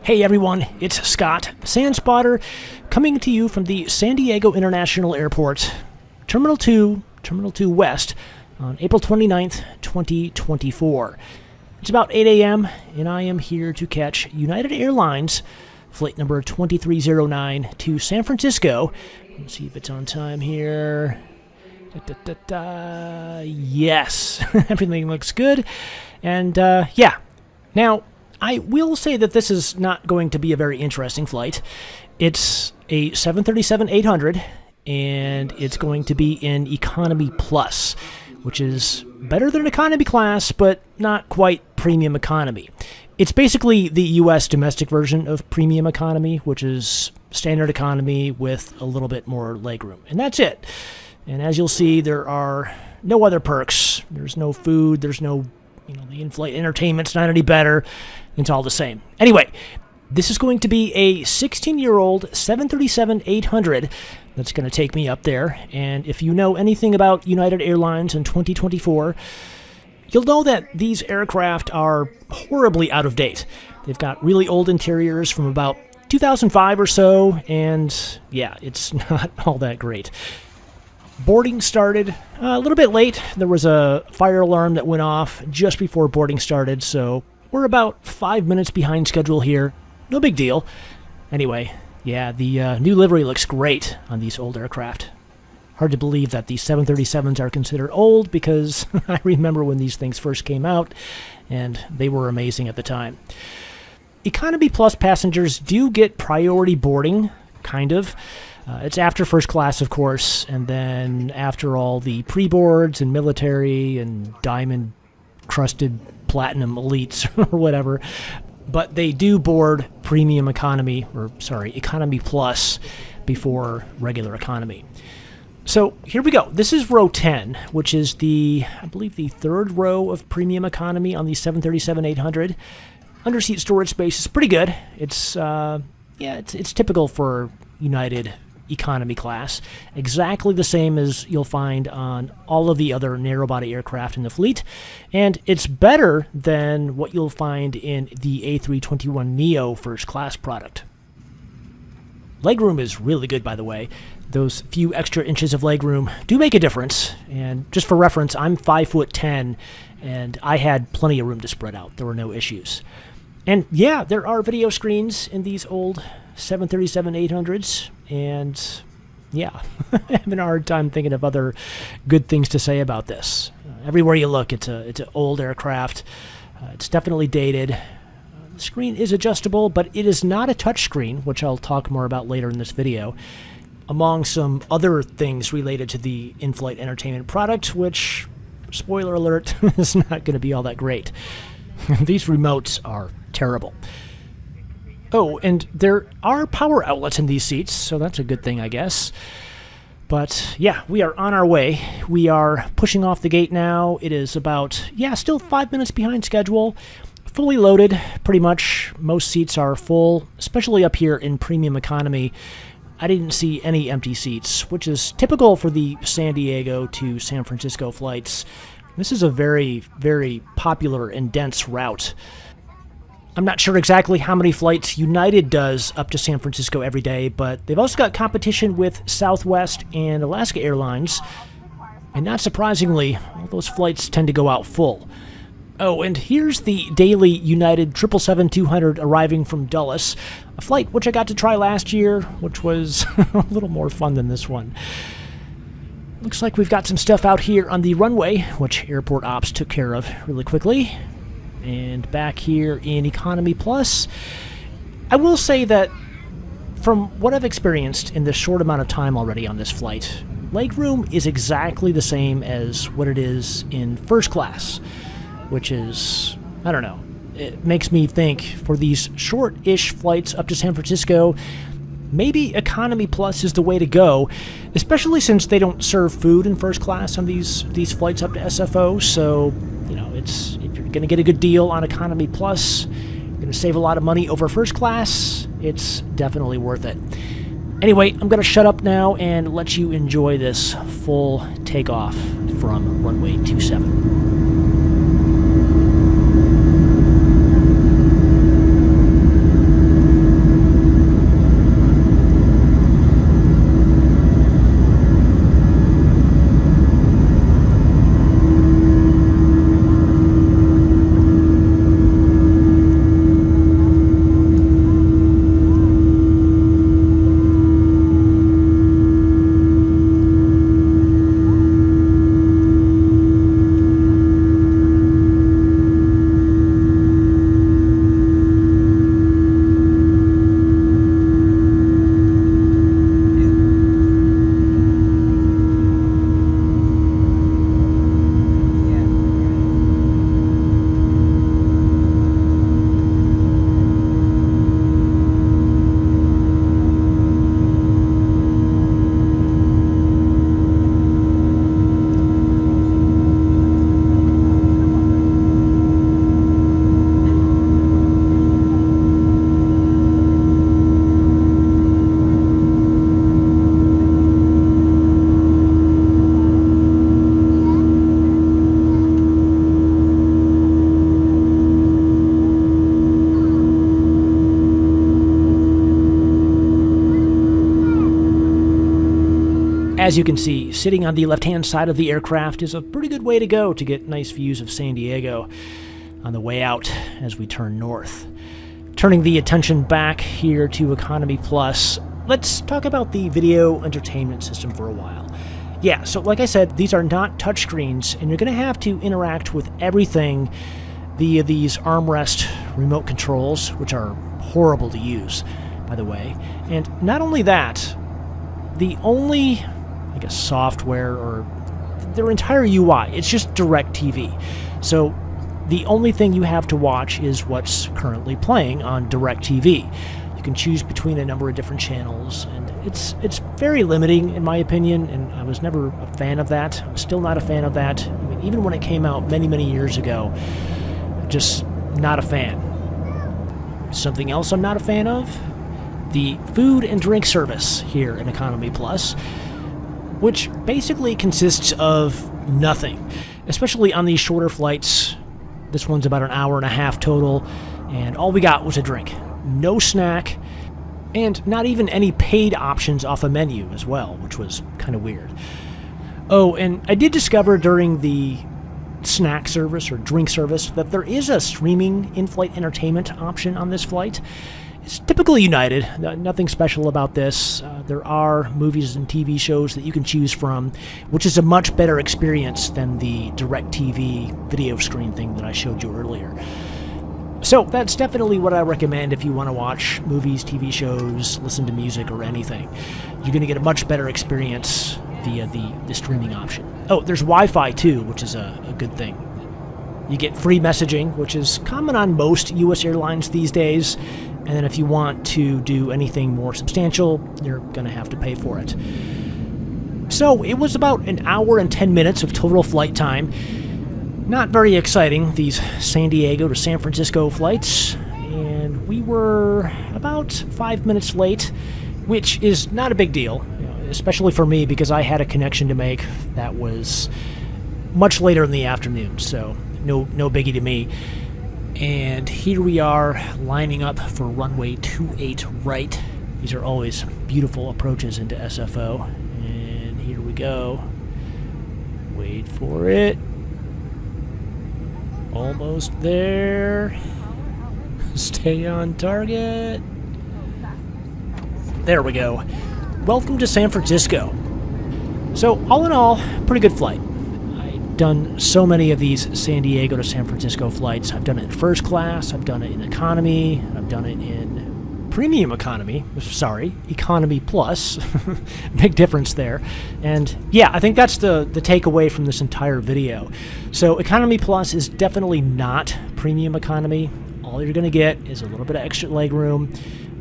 Hey everyone, it's Scott, Sandspotter, coming to you from the San Diego International Airport, Terminal 2 West, on April 29th, 2024. It's about 8 a.m., and I am here to catch United Airlines flight number 2309 to San Francisco. Let's see if it's on time here. Yes, everything looks good. And, yeah. Now, I will say that this is not going to be a very interesting flight. It's a 737-800, and it's going to be in Economy Plus, which is better than economy class, but not quite premium economy. It's basically the U.S. domestic version of premium economy, which is standard economy with a little bit more legroom. And that's it. And as you'll see, there are no other perks. There's no food. There's no, the in-flight entertainment's not any better. It's all the same. Anyway, this is going to be a 16-year-old 737-800 that's going to take me up there. And if you know anything about United Airlines in 2024, you'll know that these aircraft are horribly out of date. They've got really old interiors from about 2005 or so, and yeah, it's not all that great. Boarding started a little bit late. There was a fire alarm that went off just before boarding started, so we're about 5 minutes behind schedule here. No big deal. Anyway, yeah, the new livery looks great on these old aircraft. Hard to believe that these 737s are considered old because I remember when these things first came out, and they were amazing at the time. Economy Plus passengers do get priority boarding, kind of. It's after first class, of course, and then after all the pre-boards and military and diamond-crusted platinum elites or whatever. But they do board premium economy, Economy Plus before regular economy. So here we go. This is row 10, which is I believe the third row of premium economy on the 737-800. Underseat storage space is pretty good. It's typical for United economy class, exactly the same as you'll find on all of the other narrow-body aircraft in the fleet, and it's better than what you'll find in the A321neo first-class product. Legroom is really good, by the way. Those few extra inches of legroom do make a difference, and just for reference, I'm 5'10", and I had plenty of room to spread out. There were no issues. And yeah, there are video screens in these old 737-800s, and yeah, I'm having a hard time thinking of other good things to say about this. Everywhere you look, it's an old aircraft. It's definitely dated. The screen is adjustable, but it is not a touch screen, which I'll talk more about later in this video, among some other things related to the in-flight entertainment product, which, spoiler alert, is not going to be all that great. These remotes are terrible. Oh, and there are power outlets in these seats, so that's a good thing, I guess. But yeah, we are on our way. We are pushing off the gate now. It is about, still 5 minutes behind schedule. Fully loaded, pretty much. Most seats are full, especially up here in premium economy. I didn't see any empty seats, which is typical for the San Diego to San Francisco flights. This is a very, very popular and dense route. I'm not sure exactly how many flights United does up to San Francisco every day, but they've also got competition with Southwest and Alaska Airlines. And not surprisingly, all those flights tend to go out full. Oh, and here's the daily United 777-200 arriving from Dulles, a flight which I got to try last year, which was a little more fun than this one. Looks like we've got some stuff out here on the runway, which Airport Ops took care of really quickly. And back here in Economy Plus, I will say that from what I've experienced in this short amount of time already on this flight, legroom is exactly the same as what it is in first class, which is, I don't know, it makes me think for these short-ish flights up to San Francisco, maybe Economy Plus is the way to go, especially since they don't serve food in first class on these flights up to SFO, so, if you're going to get a good deal on Economy Plus, you're going to save a lot of money over first class, it's definitely worth it. Anyway, I'm going to shut up now and let you enjoy this full takeoff from runway 27. as you can see, sitting on the left-hand side of the aircraft is a pretty good way to go to get nice views of San Diego on the way out as we turn north. Turning the attention back here to Economy Plus, let's talk about the video entertainment system for a while. Yeah, so like I said, these are not touchscreens, and you're going to have to interact with everything via these armrest remote controls, which are horrible to use, by the way. And not only that, the only, I guess, software or their entire UI, it's just DirecTV. So the only thing you have to watch is what's currently playing on DirecTV. You can choose between a number of different channels, and it's very limiting in my opinion, and I was never a fan of that. I'm still not a fan of that. I mean, even when it came out many years ago, just not a fan. Something else I'm not a fan of? The food and drink service here in Economy Plus, which basically consists of nothing, especially on these shorter flights. This one's about an hour and a half total, and all we got was a drink. No snack, and not even any paid options off a menu as well, which was kind of weird. Oh, and I did discover during the snack service or drink service that there is a streaming in-flight entertainment option on this flight. It's typically United, nothing special about this. There are movies and TV shows that you can choose from, which is a much better experience than the DirecTV video screen thing that I showed you earlier. So that's definitely what I recommend if you want to watch movies, TV shows, listen to music, or anything. You're going to get a much better experience via the streaming option. Oh, there's Wi-Fi too, which is a good thing. You get free messaging, which is common on most U.S. airlines these days. And then if you want to do anything more substantial, you're going to have to pay for it. So it was about an hour and 10 minutes of total flight time. Not very exciting, these San Diego to San Francisco flights. And we were about 5 minutes late, which is not a big deal, especially for me because I had a connection to make that was much later in the afternoon. So no biggie to me. And here we are lining up for runway 28 right. These are always beautiful approaches into SFO. And here we go. Wait for it. Almost there. Stay on target. There we go. Welcome to San Francisco. So all in all, pretty good flight. Done so many of these San Diego to San Francisco flights. I've done it in first class, I've done it in economy, I've done it in premium economy, economy plus. Big difference there. And yeah, I think that's the takeaway from this entire video. So economy plus is definitely not premium economy. All you're going to get is a little bit of extra leg room.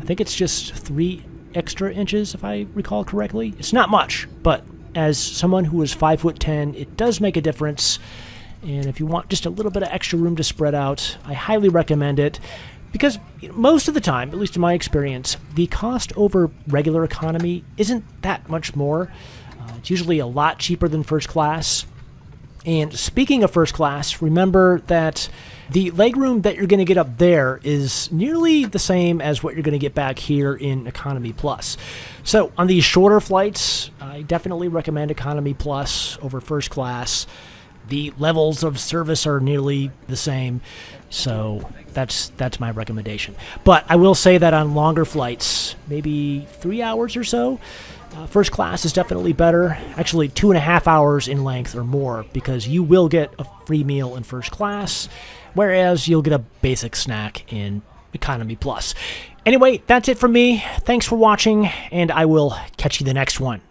I think it's just 3 extra inches if I recall correctly. It's not much, but as someone who is 5'10", it does make a difference. And if you want just a little bit of extra room to spread out, I highly recommend it. Because most of the time, at least in my experience, the cost over regular economy isn't that much more. It's usually a lot cheaper than first class. And speaking of first class, remember that the legroom that you're going to get up there is nearly the same as what you're going to get back here in Economy Plus. So on these shorter flights, I definitely recommend Economy Plus over first class. The levels of service are nearly the same, so that's my recommendation. But I will say that on longer flights, maybe 3 hours or so, first class is definitely better. Actually, 2.5 hours in length or more, because you will get a free meal in first class, whereas you'll get a basic snack in Economy Plus. Anyway, that's it from me. Thanks for watching, and I will catch you the next one.